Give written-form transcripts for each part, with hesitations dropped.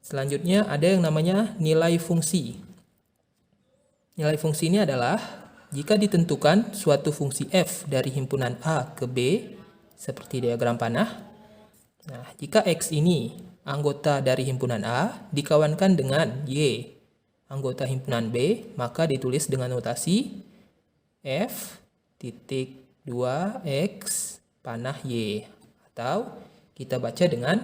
Selanjutnya ada yang namanya nilai fungsi. Nilai fungsi ini adalah jika ditentukan suatu fungsi f dari himpunan A ke B, seperti diagram panah. Nah, jika x ini anggota dari himpunan A dikawankan dengan y, anggota himpunan B, maka ditulis dengan notasi f titik 2x panah y. Atau kita baca dengan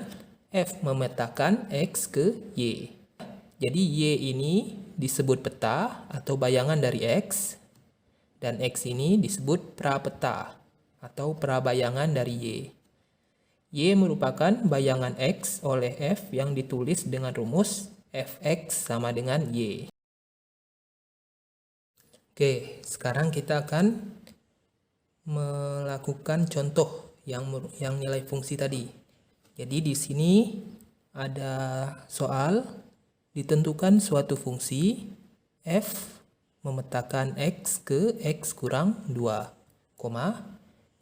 f memetakan x ke y. Jadi y ini disebut peta atau bayangan dari x, dan x ini disebut prapeta atau prabayangan dari y. Y merupakan bayangan x oleh f yang ditulis dengan rumus fx sama dengan y. Oke, sekarang kita akan melakukan contoh yang nilai fungsi tadi. Jadi di sini ada soal ditentukan suatu fungsi f memetakan x ke x kurang 2,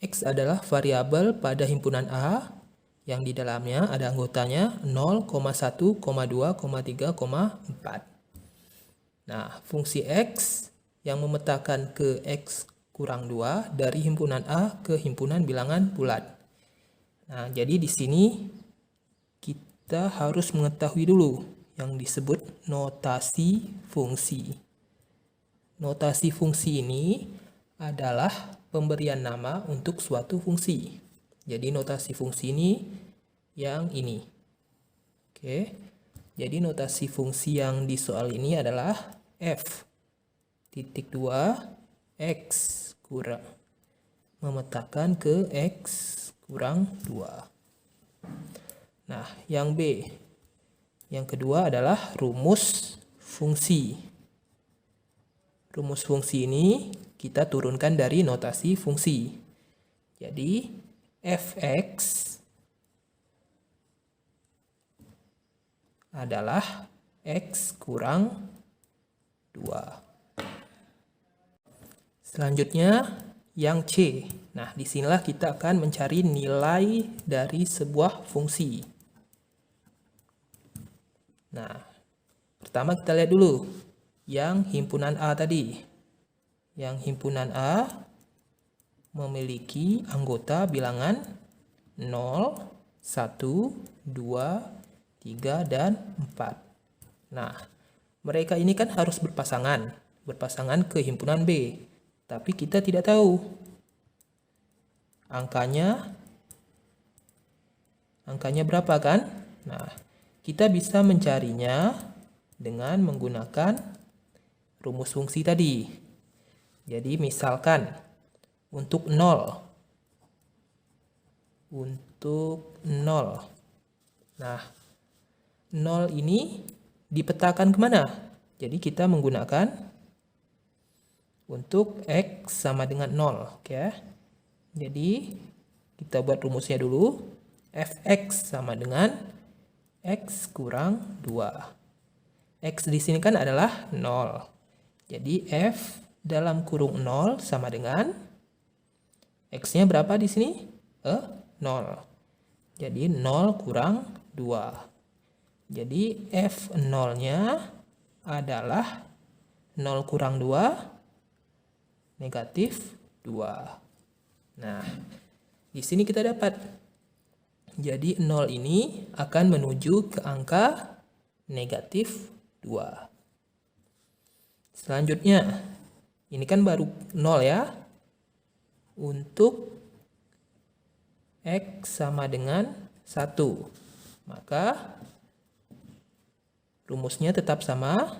x adalah variabel pada himpunan A yang di dalamnya ada anggotanya 0, 1, 2, 3, 4. Nah, fungsi x yang memetakan ke x kurang 2 dari himpunan A ke himpunan bilangan bulat. Nah, jadi di sini kita harus mengetahui dulu yang disebut notasi fungsi. Notasi fungsi ini adalah pemberian nama untuk suatu fungsi. Jadi notasi fungsi ini yang ini. Oke. Jadi notasi fungsi yang di soal ini adalah f titik 2 x kurang memetakan ke x kurang 2. Nah, yang B. Yang kedua adalah rumus fungsi. Rumus fungsi ini kita turunkan dari notasi fungsi. Jadi fx adalah x kurang 2. Selanjutnya yang C. Nah, disinilah kita akan mencari nilai dari sebuah fungsi. Nah, pertama kita lihat dulu yang himpunan A tadi. Yang himpunan A memiliki anggota bilangan 0, 1, 2, 3, dan 4. Nah, mereka ini kan harus berpasangan ke himpunan B. Tapi kita tidak tahu angkanya berapa kan? Nah, kita bisa mencarinya dengan menggunakan rumus fungsi tadi. Jadi misalkan untuk 0. Nah, 0 ini dipetakan kemana? Jadi kita menggunakan untuk x sama dengan 0. Oke. Jadi kita buat rumusnya dulu. Fx sama dengan x kurang 2. X di sini kan adalah 0. Jadi f dalam kurung 0 sama dengan x-nya berapa di sini? 0. Jadi 0 kurang 2. Jadi f0-nya adalah 0 kurang 2 negatif 2. Nah, di sini kita dapat. Jadi 0 ini akan menuju ke angka negatif 2. Selanjutnya, ini kan baru 0 ya. Untuk x sama dengan 1. Maka rumusnya tetap sama.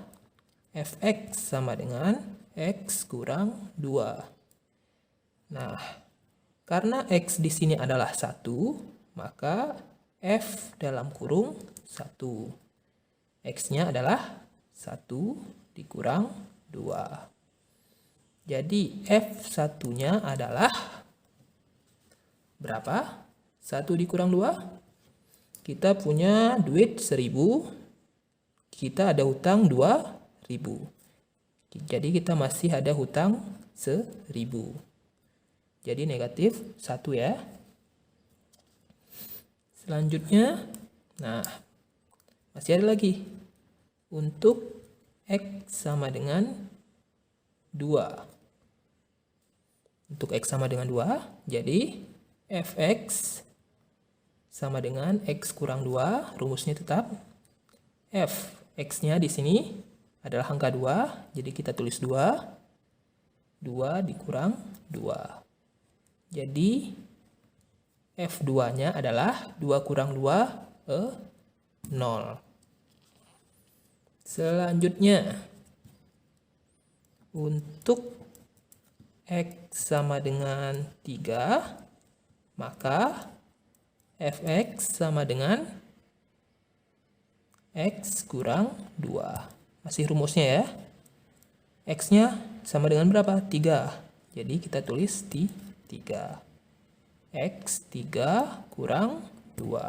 Fx sama dengan x kurang 2. Nah, karena x di sini adalah 1, maka f dalam kurung 1. X-nya adalah 1 dikurang 2. Jadi f1-nya adalah berapa? 1 dikurang 2. Kita punya duit 1000. Kita ada hutang 2000. Jadi kita masih ada hutang 1000. Jadi negatif 1 ya. Selanjutnya, nah Masih ada lagi. Untuk X sama dengan 2. Untuk X sama dengan 2, jadi fx sama dengan X kurang 2, rumusnya tetap f. X-nya di sini adalah angka 2, jadi kita tulis 2. 2 dikurang 2. Jadi F2-nya adalah 2 kurang 2, 0. Selanjutnya, untuk X sama dengan 3, maka Fx sama dengan X kurang 2. Masih rumusnya ya. X-nya sama dengan berapa? 3. Jadi kita tulis 3. X 3 kurang 2.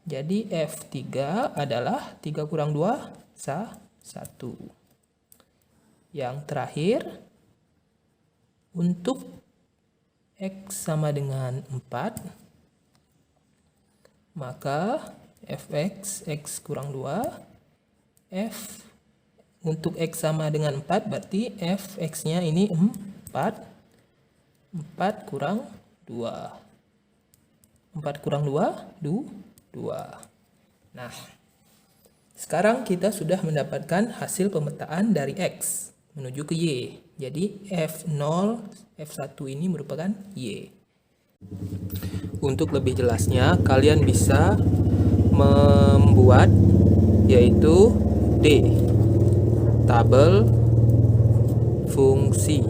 Jadi F3 adalah 3 kurang 2, 1. Yang terakhir, untuk X sama dengan 4, maka Fx, X kurang 2, F untuk X sama dengan 4, berarti Fx-nya ini 4. 4 kurang 2. 4 kurang 2, 2. Nah, sekarang kita sudah mendapatkan hasil pemetaan dari X menuju ke Y. Jadi F0, F1 ini merupakan Y. Untuk lebih jelasnya, kalian bisa membuat yaitu D, tabel fungsi.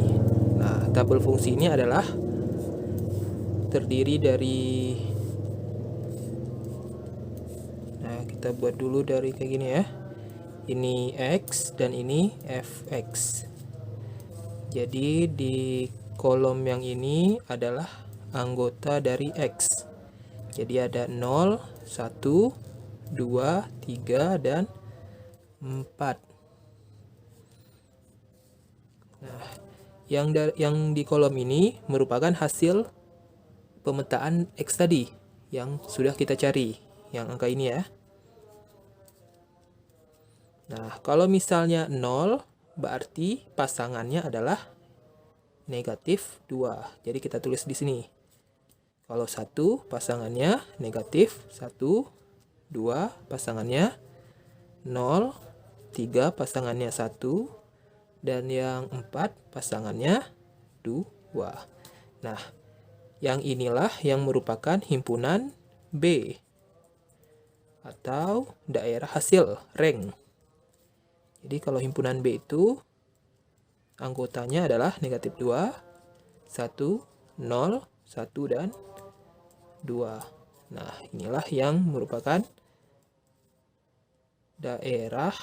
Nah, tabel fungsi ini adalah terdiri dari, kita buat dulu dari kayak gini ya. Ini X dan ini Fx. Jadi di kolom yang ini adalah anggota dari X. Jadi ada 0, 1, 2, 3, dan 4. Nah, yang di kolom ini merupakan hasil pemetaan X tadi yang sudah kita cari, yang angka ini ya. Nah, kalau misalnya 0, berarti pasangannya adalah negatif 2. Jadi kita tulis di sini. Kalau 1, pasangannya negatif 1, 2, pasangannya 0, 3, pasangannya 1, dan yang 4, pasangannya 2. Nah, yang inilah yang merupakan himpunan B atau daerah hasil, rank. Jadi kalau himpunan B itu anggotanya adalah negatif 2, 1, 0, 1, dan 2. Nah, inilah yang merupakan daerah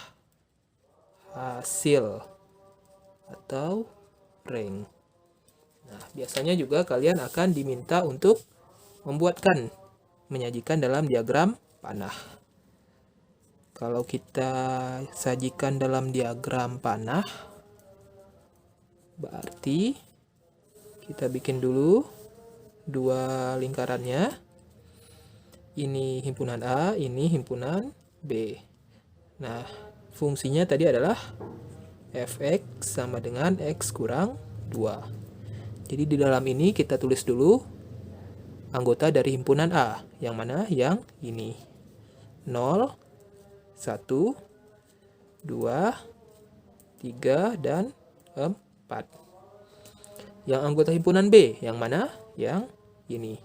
hasil atau rank. Nah, biasanya juga kalian akan diminta untuk menyajikan dalam diagram panah. Kalau kita sajikan dalam diagram panah, berarti kita bikin dulu dua lingkarannya. Ini himpunan A, ini himpunan B. Nah, fungsinya tadi adalah Fx sama dengan X kurang 2. Jadi di dalam ini kita tulis dulu anggota dari himpunan A. Yang mana? Yang ini. 0, 1, 2, 3, dan 4. Yang anggota himpunan B, yang mana? Yang ini.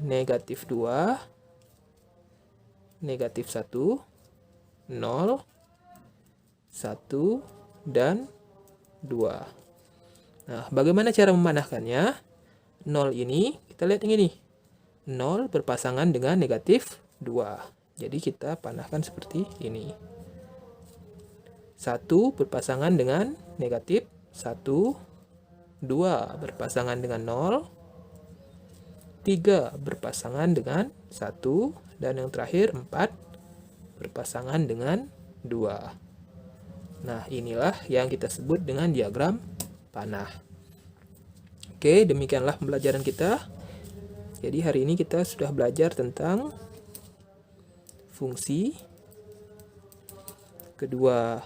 Negatif 2, negatif 1, 0, 1, dan 2. Nah, bagaimana cara memanahkannya? 0 ini, kita lihat yang ini. 0 berpasangan dengan negatif 2. Jadi kita panahkan seperti ini. 1 berpasangan dengan negatif 1, 2 berpasangan dengan 0, 3 berpasangan dengan 1, dan yang terakhir 4 berpasangan dengan 2. Nah, inilah yang kita sebut dengan diagram panah. Oke, demikianlah pembelajaran kita. Jadi hari ini kita sudah belajar tentang fungsi. Kedua,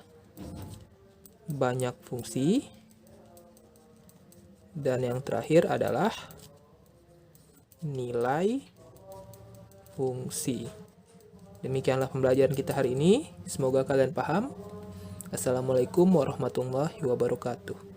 banyak fungsi. Dan yang terakhir adalah nilai fungsi. Demikianlah pembelajaran kita hari ini. Semoga kalian paham. Assalamualaikum warahmatullahi wabarakatuh.